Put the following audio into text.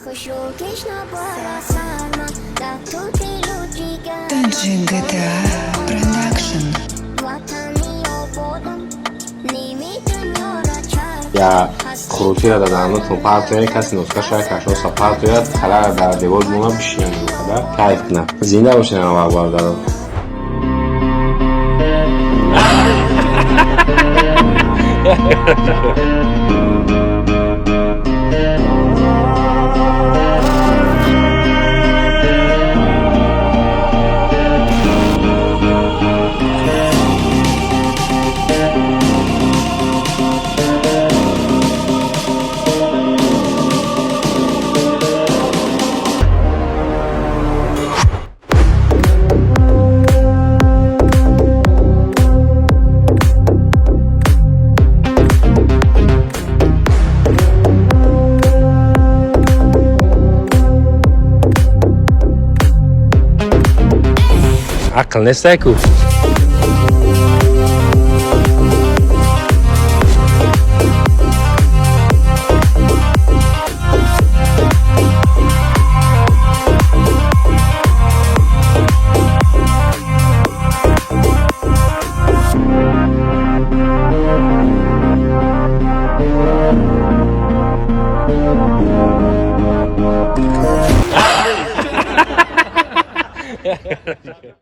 Dungeon GTA Production. یا خروجی را دادن تو پارتوی کسی نسخه شاید کشو سپارتوی خلال در دیوار بونا بشینن خدا کیف نه زنده باشین اما بار دارم عقل نستيكو